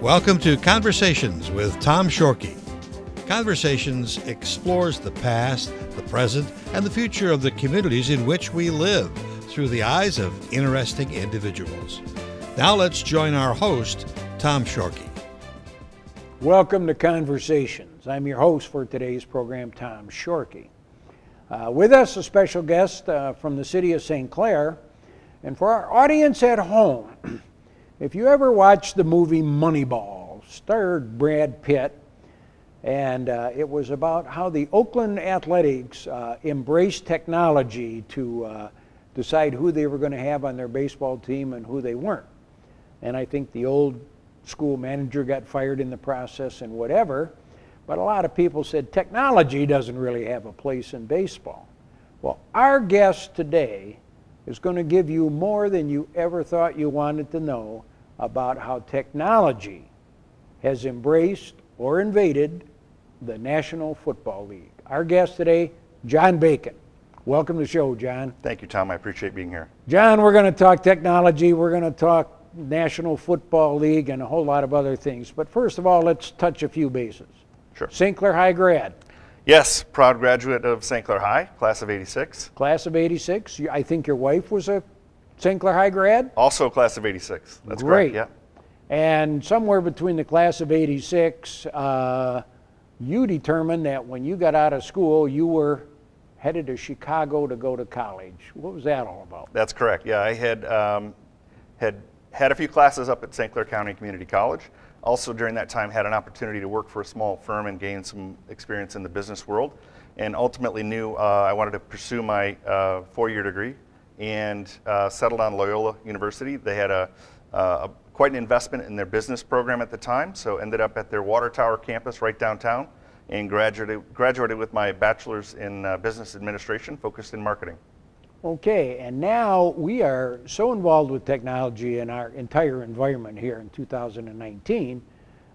Welcome to Conversations with Tom Shorkey. Conversations explores the past, the present, and the future of the communities in which we live through the eyes of interesting individuals. Now let's join our host, Tom Shorkey. Welcome to Conversations. I'm your host for today's program, Tom Shorkey. With us, a special guest from the city of St. Clair. And for our audience at home, if you ever watched the movie Moneyball, starred Brad Pitt, and it was about how the Oakland Athletics embraced technology to decide who they were going to have on their baseball team and who they weren't. And I think the old school manager got fired in the process and whatever, but a lot of people said technology doesn't really have a place in baseball. Well, our guest today is going to give you more than you ever thought you wanted to know about how technology has embraced or invaded the National Football League. Our guest today, John Bacon. Welcome to the show, John. Thank you, Tom. I appreciate being here. John, we're going to talk technology, we're going to talk National Football League, and a whole lot of other things. But first of all, let's touch a few bases. Sure. St. Clair High grad. Yes, proud graduate of St. Clair High, class of 86. Class of 86. I think your wife was a St. Clair High grad? Also class of 86. That's Great. correct, yeah. And somewhere between the class of 86, you determined that when you got out of school, you were headed to Chicago to go to college. What was that all about? That's correct. Yeah, I had a few classes up at St. Clair County Community College. Also during that time had an opportunity to work for a small firm and gain some experience in the business world, and ultimately knew I wanted to pursue my four-year degree and settled on Loyola University. They had quite an investment in their business program at the time, so ended up at their Water Tower campus right downtown and graduated with my bachelor's in business administration focused in marketing. Okay, and now we are so involved with technology in our entire environment here in 2019,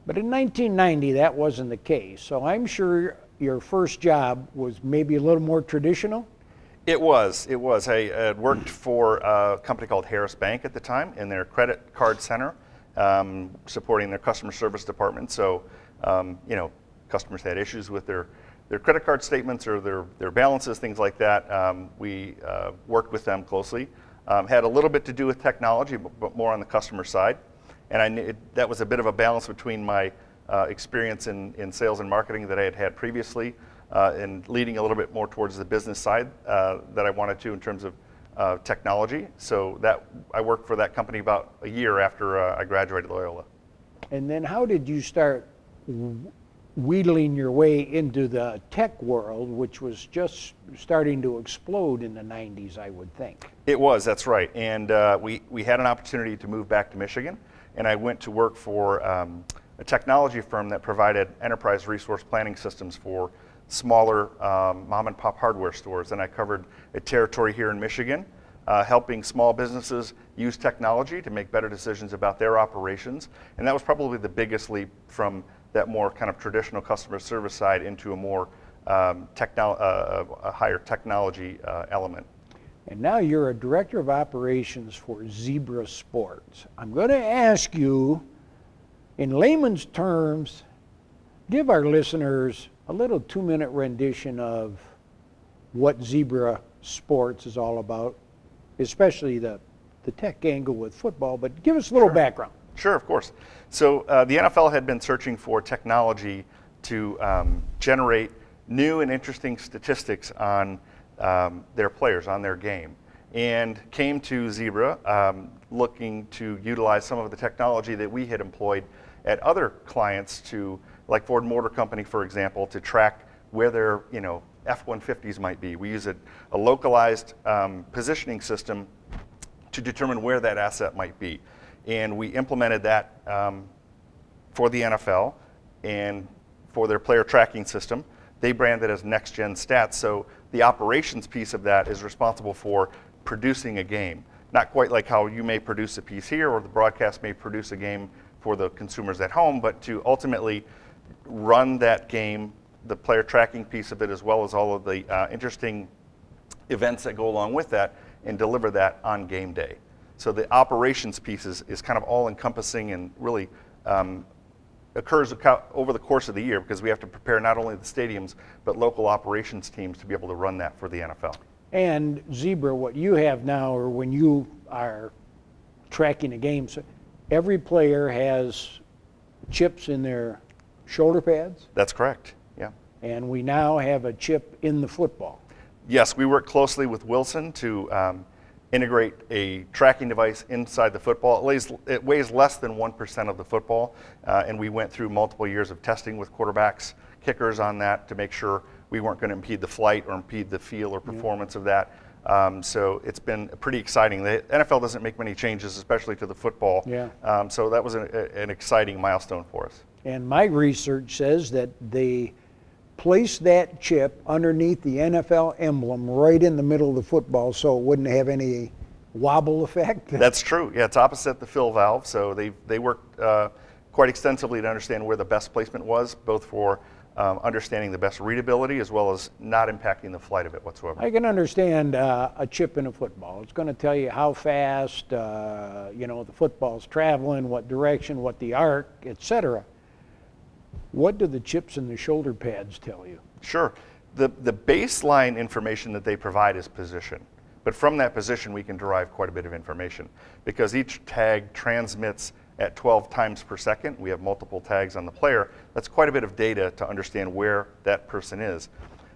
but in 1990 that wasn't the case. So I'm sure your first job was maybe a little more traditional? It was. I had worked for a company called Harris Bank at the time in their credit card center, supporting their customer service department. So, customers had issues with their credit card statements or their balances, things like that. We worked with them closely. Had a little bit to do with technology, but more on the customer side. And I knew that was a bit of a balance between my experience in sales and marketing that I had had previously, and leading a little bit more towards the business side that I wanted to in terms of technology. So that I worked for that company about a year after I graduated Loyola. And then how did you start wheedling your way into the tech world, which was just starting to explode in the 90s, I would think? It was, that's right. And we had an opportunity to move back to Michigan, and I went to work for a technology firm that provided enterprise resource planning systems for smaller mom and pop hardware stores. And I covered a territory here in Michigan, helping small businesses use technology to make better decisions about their operations. And that was probably the biggest leap from that more kind of traditional customer service side into a more a higher technology element. And now you're a director of operations for Zebra Sports. I'm going to ask you, in layman's terms, give our listeners a little 2-minute rendition of what Zebra Sports is all about, especially the tech angle with football, but give us a little background. Sure, of course. So the NFL had been searching for technology to generate new and interesting statistics on their players, on their game, and came to Zebra looking to utilize some of the technology that we had employed at other clients to, like Ford Motor Company, for example, to track where their F-150s might be. We use a localized positioning system to determine where that asset might be. And we implemented that for the NFL and for their player tracking system. They brand it as Next Gen Stats. So the operations piece of that is responsible for producing a game. Not quite like how you may produce a piece here or the broadcast may produce a game for the consumers at home, but to ultimately run that game, the player tracking piece of it, as well as all of the interesting events that go along with that, and deliver that on game day. So the operations piece is kind of all encompassing and really occurs over the course of the year, because we have to prepare not only the stadiums but local operations teams to be able to run that for the NFL. And Zebra, what you have now, or when you are tracking a game, so every player has chips in their shoulder pads? That's correct, yeah. And we now have a chip in the football. Yes, we work closely with Wilson to integrate a tracking device inside the football. It weighs less than 1% of the football, and we went through multiple years of testing with quarterbacks, kickers on that to make sure we weren't going to impede the flight or impede the feel or performance of that. So it's been pretty exciting. The NFL doesn't make many changes, especially to the football. Yeah. So that was an exciting milestone for us. And my research says that they place that chip underneath the NFL emblem right in the middle of the football so it wouldn't have any wobble effect. That's true. Yeah, it's opposite the fill valve. So they worked quite extensively to understand where the best placement was, both for understanding the best readability as well as not impacting the flight of it whatsoever. I can understand a chip in a football. It's going to tell you how fast the football's traveling, what direction, what the arc, etc. What do the chips in the shoulder pads tell you? Sure. The baseline information that they provide is position. But from that position, we can derive quite a bit of information, because each tag transmits at 12 times per second. We have multiple tags on the player. That's quite a bit of data to understand where that person is.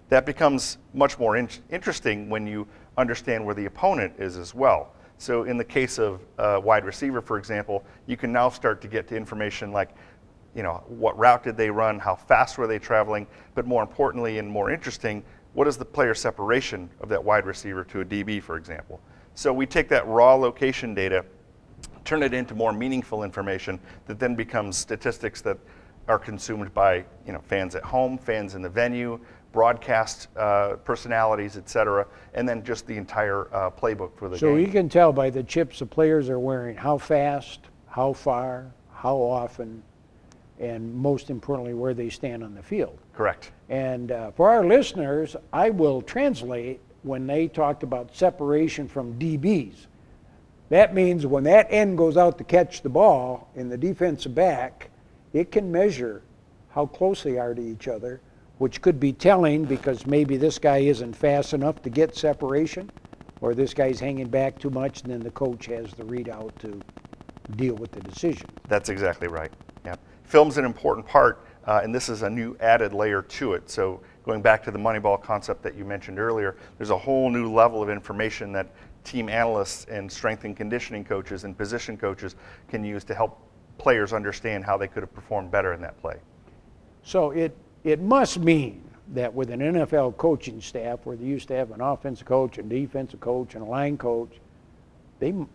That becomes much more interesting when you understand where the opponent is as well. So in the case of a wide receiver, for example, you can now start to get to information like, what route did they run, how fast were they traveling, but more importantly and more interesting, what is the player separation of that wide receiver to a DB, for example. So we take that raw location data, turn it into more meaningful information that then becomes statistics that are consumed by fans at home, fans in the venue, broadcast personalities, etc., and then just the entire playbook for the game. So you can tell by the chips the players are wearing how fast, how far, how often, and most importantly, where they stand on the field. Correct. And for our listeners, I will translate when they talked about separation from DBs. That means when that end goes out to catch the ball in the defensive back, it can measure how close they are to each other, which could be telling because maybe this guy isn't fast enough to get separation, or this guy's hanging back too much, and then the coach has the readout to deal with the decision. That's exactly right. Yeah. Film's an important part, and this is a new added layer to it. So going back to the Moneyball concept that you mentioned earlier, there's a whole new level of information that team analysts and strength and conditioning coaches and position coaches can use to help players understand how they could have performed better in that play. So it must mean that with an NFL coaching staff where they used to have an offensive coach, a defensive coach, and a line coach, do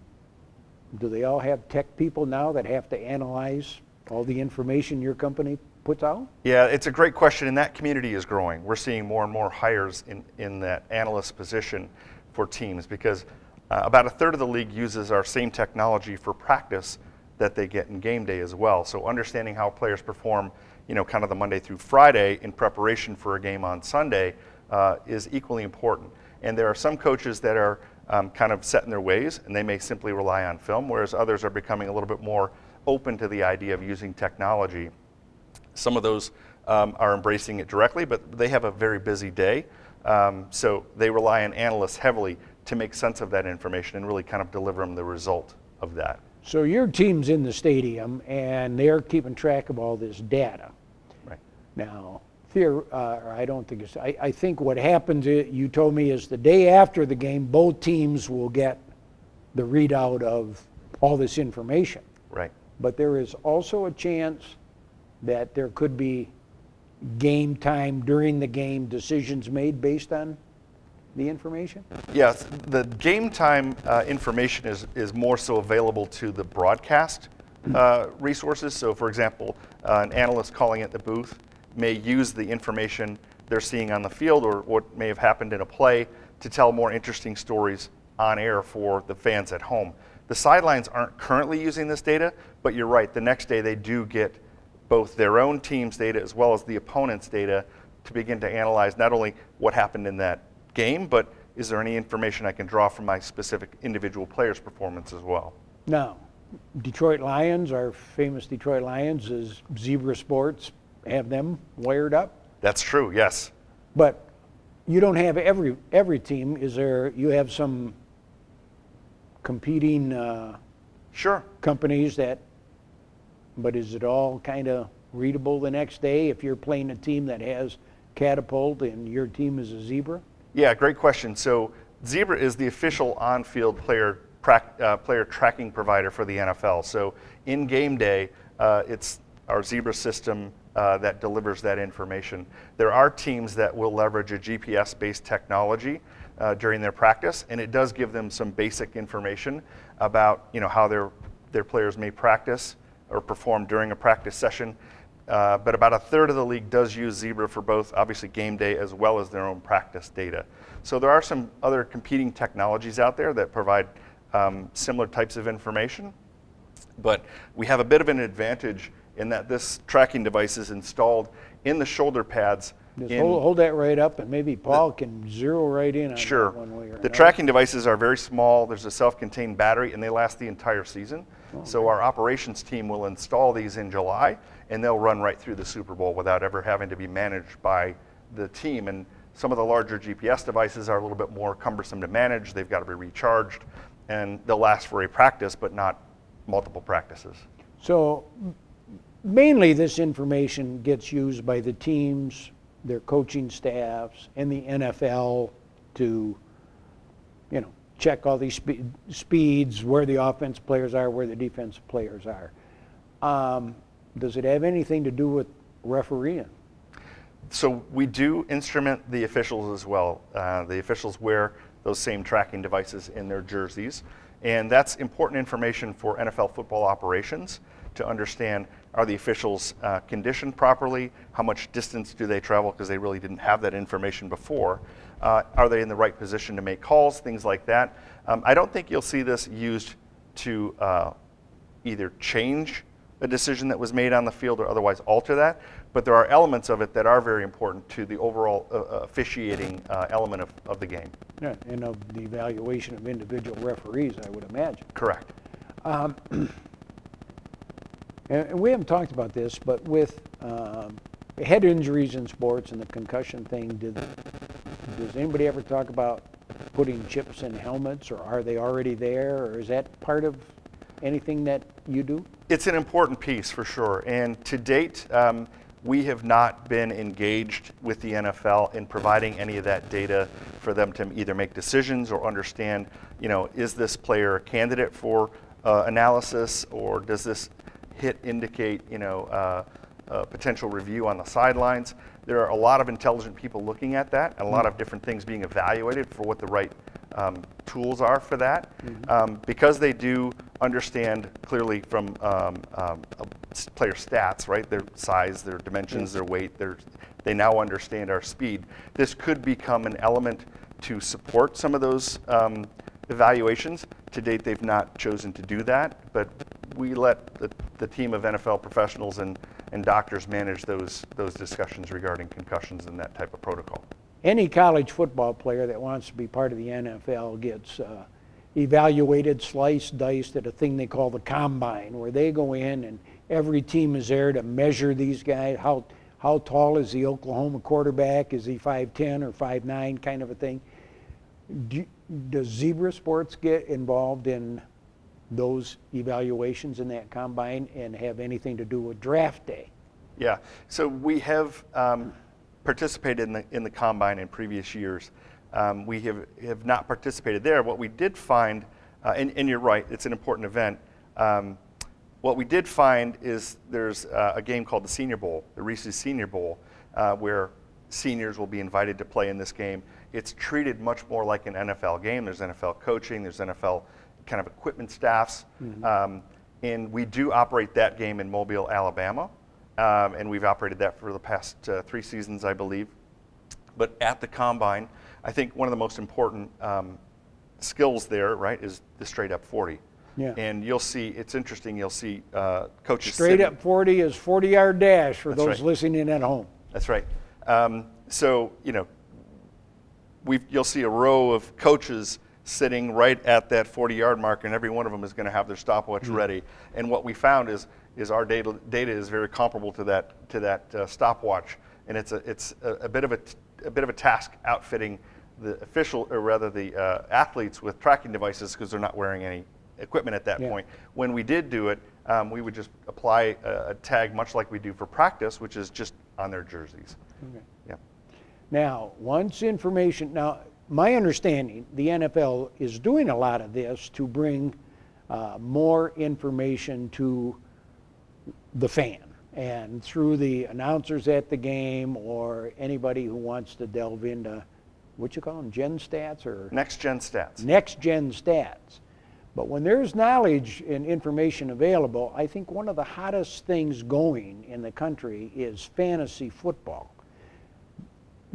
they all have tech people now that have to analyze all the information your company puts out? Yeah, it's a great question, and that community is growing. We're seeing more and more hires in that analyst position for teams, because about a third of the league uses our same technology for practice that they get in game day as well. So understanding how players perform, kind of the Monday through Friday in preparation for a game on Sunday is equally important. And there are some coaches that are kind of set in their ways, and they may simply rely on film, whereas others are becoming a little bit more open to the idea of using technology. Some of those are embracing it directly, but they have a very busy day. So they rely on analysts heavily to make sense of that information and really kind of deliver them the result of that. So your team's in the stadium and they're keeping track of all this data. Right. Now, I don't think it's, I think what happens, you told me, is the day after the game, both teams will get the readout of all this information. Right. But there is also a chance that there could be game time, during the game, decisions made based on the information? Yes, the game time information is more so available to the broadcast resources. So for example, an analyst calling at the booth may use the information they're seeing on the field or what may have happened in a play to tell more interesting stories on air for the fans at home. The sidelines aren't currently using this data, but you're right, the next day they do get both their own team's data as well as the opponent's data to begin to analyze not only what happened in that game, but is there any information I can draw from my specific individual player's performance as well? Now, Detroit Lions, our famous Detroit Lions, is Zebra Sports, have them wired up. That's true, yes. But you don't have every team. Is there? You have some competing Sure. companies that. But is it all kind of readable the next day if you're playing a team that has Catapult and your team is a Zebra? Yeah, great question. So Zebra is the official on-field player tracking provider for the NFL. So in game day, it's our Zebra system that delivers that information. There are teams that will leverage a GPS-based technology during their practice, and it does give them some basic information about how their players may practice or perform during a practice session. But about a third of the league does use Zebra for both, obviously, game day as well as their own practice data. So there are some other competing technologies out there that provide similar types of information. But we have a bit of an advantage in that this tracking device is installed in the shoulder pads. Just hold that right up, and maybe Paul can zero right in on Sure. that one way or another. The tracking devices are very small. There's a self-contained battery, and they last the entire season. So our operations team will install these in July, and they'll run right through the Super Bowl without ever having to be managed by the team. And some of the larger GPS devices are a little bit more cumbersome to manage. They've got to be recharged, and they'll last for a practice, but not multiple practices. So mainly this information gets used by the teams, their coaching staffs, and the NFL to, check all these speeds, where the offense players are, where the defensive players are. Does it have anything to do with refereeing? So we do instrument the officials as well. The officials wear those same tracking devices in their jerseys, and that's important information for NFL football operations to understand, are the officials conditioned properly? How much distance do they travel, because they really didn't have that information before? Are they in the right position to make calls, things like that? I don't think you'll see this used to either change a decision that was made on the field or otherwise alter that, but there are elements of it that are very important to the overall officiating element of the game. Yeah, and of the evaluation of individual referees, I would imagine. Correct. And we haven't talked about this, but with head injuries in sports and the concussion thing, does anybody ever talk about putting chips in helmets, or are they already there, or is that part of anything that you do? It's an important piece for sure, and to date, we have not been engaged with the NFL in providing any of that data for them to either make decisions or understand, is this player a candidate for analysis, or does this hit indicate, a potential review on the sidelines. There are a lot of intelligent people looking at that, and a lot of different things being evaluated for what the right tools are for that. Because they do understand clearly from player stats, right? Their size, their dimensions, their weight, they now understand our speed. This could become an element to support some of those evaluations. To date, they've not chosen to do that, but we let the team of NFL professionals and doctors manage those discussions regarding concussions and that type of protocol. Any college football player that wants to be part of the NFL gets evaluated, sliced, diced at a thing they call the combine, where they go in and every team is there to measure these guys. How tall is the Oklahoma quarterback? Is he 5'10" or 5'9", kind of a thing? Does Zebra Sports get involved in those evaluations in that combine and have anything to do with draft day? Yeah, so we have participated in the combine in previous years. We have not participated there. What we did find, and you're right, it's an important event. What we did find is there's a game called the Senior Bowl, the Reese's Senior Bowl, where seniors will be invited to play in this game. It's treated much more like an NFL game. There's NFL coaching, there's NFL kind of equipment staffs, and we do operate that game in Mobile, Alabama, and we've operated that for the past 3 seasons, I believe. But at the combine, I think one of the most important skills there, right, is the straight up 40. Yeah. And you'll see, it's interesting, you'll see coaches straight up 40 is 40-yard dash for That's those right. listening at home. That's right. So, you'll see a row of coaches sitting right at that 40-yard mark, and every one of them is going to have their stopwatch ready. And what we found is our data is very comparable to that stopwatch, and it's a bit of a task outfitting the official, or rather the athletes, with tracking devices, because they're not wearing any equipment at that point. When we did do it, we would just apply a tag much like we do for practice, which is just on their jerseys. Okay. Yeah. Now, my understanding, the NFL is doing a lot of this to bring more information to the fan, and through the announcers at the game, or anybody who wants to delve into, what you call them, Gen Stats, or? Next Gen Stats. Next Gen Stats. But when there's knowledge and information available, I think one of the hottest things going in the country is fantasy football.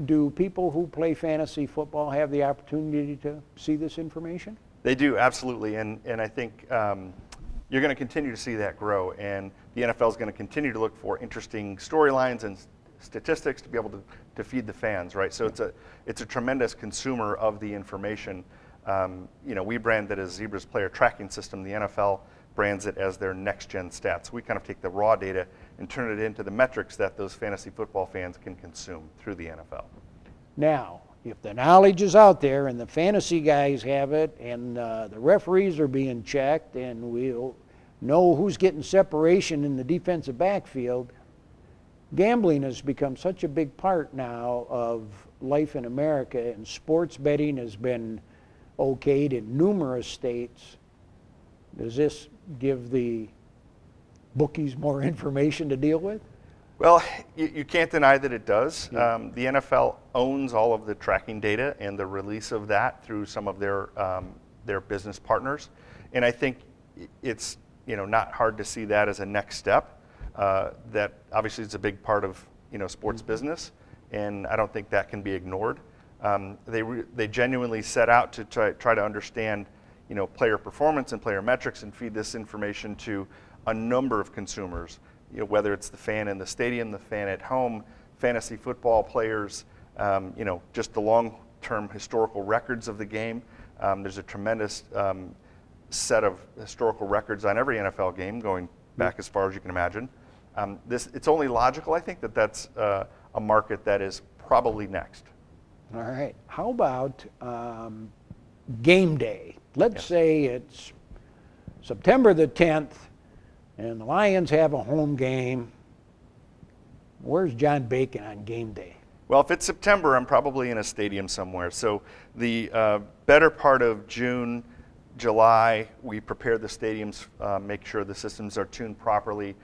Do people who play fantasy football have the opportunity to see this information? They do, absolutely, and I think you're going to continue to see that grow, and the NFL is going to continue to look for interesting storylines and statistics to be able to feed the fans, right? So it's a tremendous consumer of the information. We brand it as Zebra's player tracking system. The NFL brands it as their next gen stats. We kind of take the raw data and turn it into the metrics that those fantasy football fans can consume through the NFL. Now, if the knowledge is out there and the fantasy guys have it, and the referees are being checked, and we'll know who's getting separation in the defensive backfield, gambling has become such a big part now of life in America, and sports betting has been okayed in numerous states. Does this give the bookies more information to deal with? Well, you can't deny that it does. The NFL owns all of the tracking data and the release of that through some of their business partners, and I think it's not hard to see that as a next step. That obviously is a big part of sports business, and I don't think that can be ignored. They genuinely set out to try to understand player performance and player metrics, and feed this information to a number of consumers, whether it's the fan in the stadium, the fan at home, fantasy football players, just the long-term historical records of the game. There's a tremendous set of historical records on every NFL game, going back as far as you can imagine. It's only logical, I think, that's a market that is probably next. All right. How about game day? Let's say it's September the 10th, and the Lions have a home game. Where's John Bacon on game day? Well, if it's September, I'm probably in a stadium somewhere. So the better part of June, July, we prepare the stadiums, make sure the systems are tuned properly.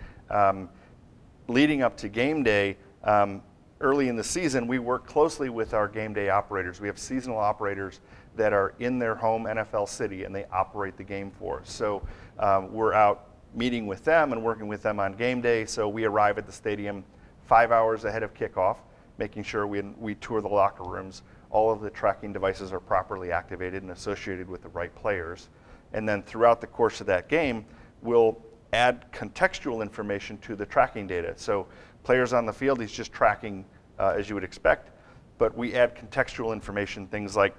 Leading up to game day, early in the season, we work closely with our game day operators. We have seasonal operators that are in their home NFL city, and they operate the game for us. So we're out meeting with them and working with them on game day. So we arrive at the stadium 5 hours ahead of kickoff, making sure we tour the locker rooms. All of the tracking devices are properly activated and associated with the right players. And then throughout the course of that game, we'll add contextual information to the tracking data. So players on the field, he's just tracking as you would expect, but we add contextual information, things like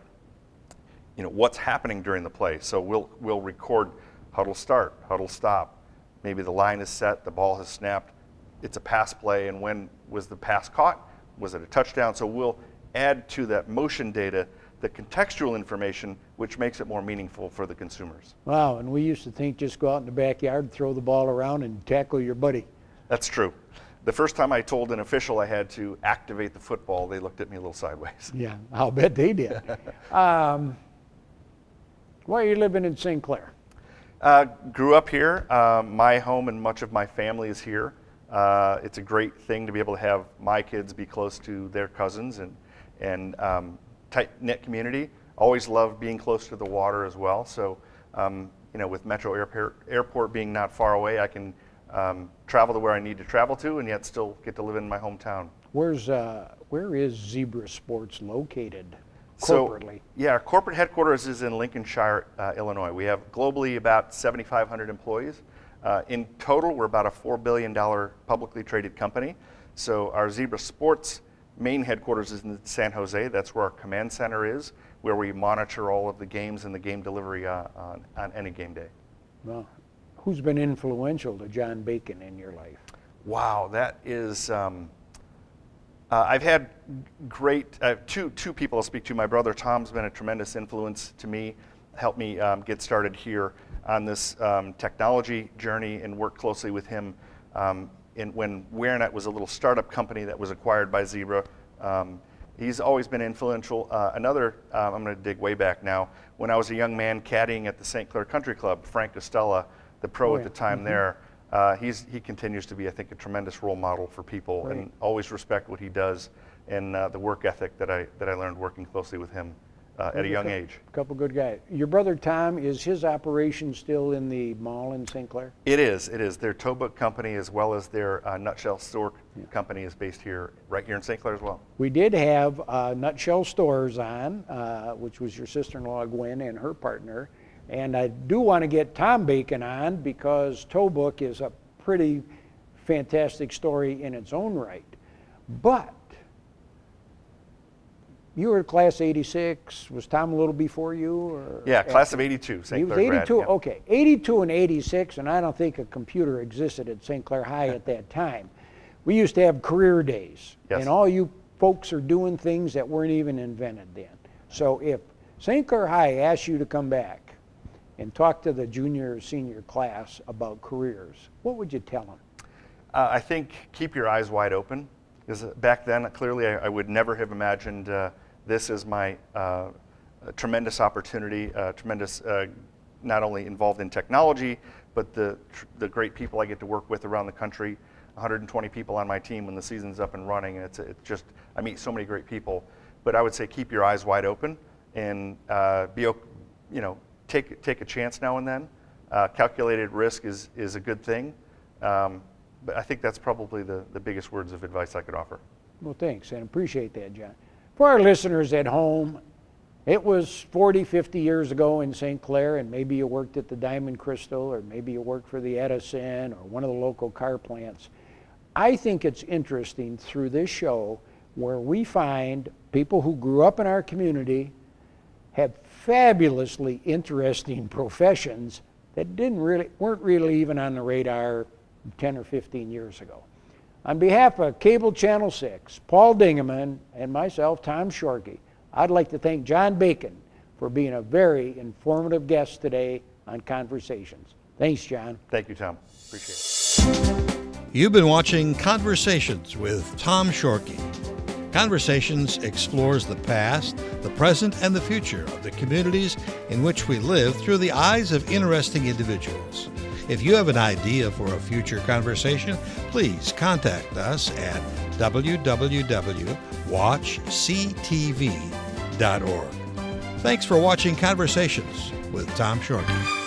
what's happening during the play. So we'll record huddle start, huddle stop. Maybe the line is set, the ball has snapped, it's a pass play, and when was the pass caught? Was it a touchdown? So we'll add to that motion data the contextual information, which makes it more meaningful for the consumers. Wow, and we used to think just go out in the backyard, throw the ball around, and tackle your buddy. That's true. The first time I told an official I had to activate the football, they looked at me a little sideways. Yeah, I'll bet they did. Why are you living in St. Clair? Grew up here. My home and much of my family is here. It's a great thing to be able to have my kids be close to their cousins and tight-knit community. Always loved being close to the water as well. So, with Metro Airport being not far away, I can travel to where I need to travel to, and yet still get to live in my hometown. Where is Zebra Sports located corporately? So, our corporate headquarters is in Lincolnshire, Illinois. We have globally about 7,500 employees. In total, we're about a $4 billion publicly traded company. So our Zebra Sports main headquarters is in San Jose. That's where our command center is, where we monitor all of the games and the game delivery on any game day. Well, who's been influential to John Bacon in your life? Wow, that is. I've had two people I'll speak to. My brother Tom's been a tremendous influence to me, helped me get started here on this technology journey, and worked closely with him when WearNet was a little startup company that was acquired by Zebra. He's always been influential. I'm going to dig way back now. When I was a young man caddying at the St. Clair Country Club, Frank Costello, the pro at the time there, he continues to be, I think, a tremendous role model for people, and always respect what he does and the work ethic that I learned working closely with him at a young age. A couple good guys. Your brother Tom, is his operation still in the mall in St. Clair? It is. Their tow book company, as well as their Nutshell store company, is based right here in St. Clair as well. We did have Nutshell Stores on, which was your sister-in-law Gwen and her partner. And I do want to get Tom Bacon on, because Tow Book is a pretty fantastic story in its own right. But you were class 86. Was Tom a little before you? Or yeah, class of 82, St. Clair He was 82, grad, yeah. Okay. 82 and 86, and I don't think a computer existed at St. Clair High at that time. We used to have career days, and all you folks are doing things that weren't even invented then. So if St. Clair High asked you to come back and talk to the junior or senior class about careers, what would you tell them? I think keep your eyes wide open, because back then, clearly, I would never have imagined this as my tremendous opportunity, not only involved in technology, but the great people I get to work with around the country. 120 people on my team when the season's up and running, and it's just, I meet so many great people. But I would say keep your eyes wide open, and take a chance now and then. Calculated risk is a good thing, but I think that's probably the biggest words of advice I could offer. Well, thanks, and appreciate that, John. For our listeners at home, it was 40, 50 years ago in St. Clair, and maybe you worked at the Diamond Crystal, or maybe you worked for the Edison, or one of the local car plants. I think it's interesting through this show where we find people who grew up in our community have fabulously interesting professions that weren't really even on the radar 10 or 15 years ago. On behalf of Cable Channel 6, Paul Dingeman, and myself, Tom Shorkey, I'd like to thank John Bacon for being a very informative guest today on Conversations. Thanks, John. Thank you, Tom. Appreciate it. You've been watching Conversations with Tom Shorkey. Conversations explores the past, the present, and the future of the communities in which we live through the eyes of interesting individuals. If you have an idea for a future conversation, please contact us at www.watchctv.org. Thanks for watching Conversations with Tom Shorkey.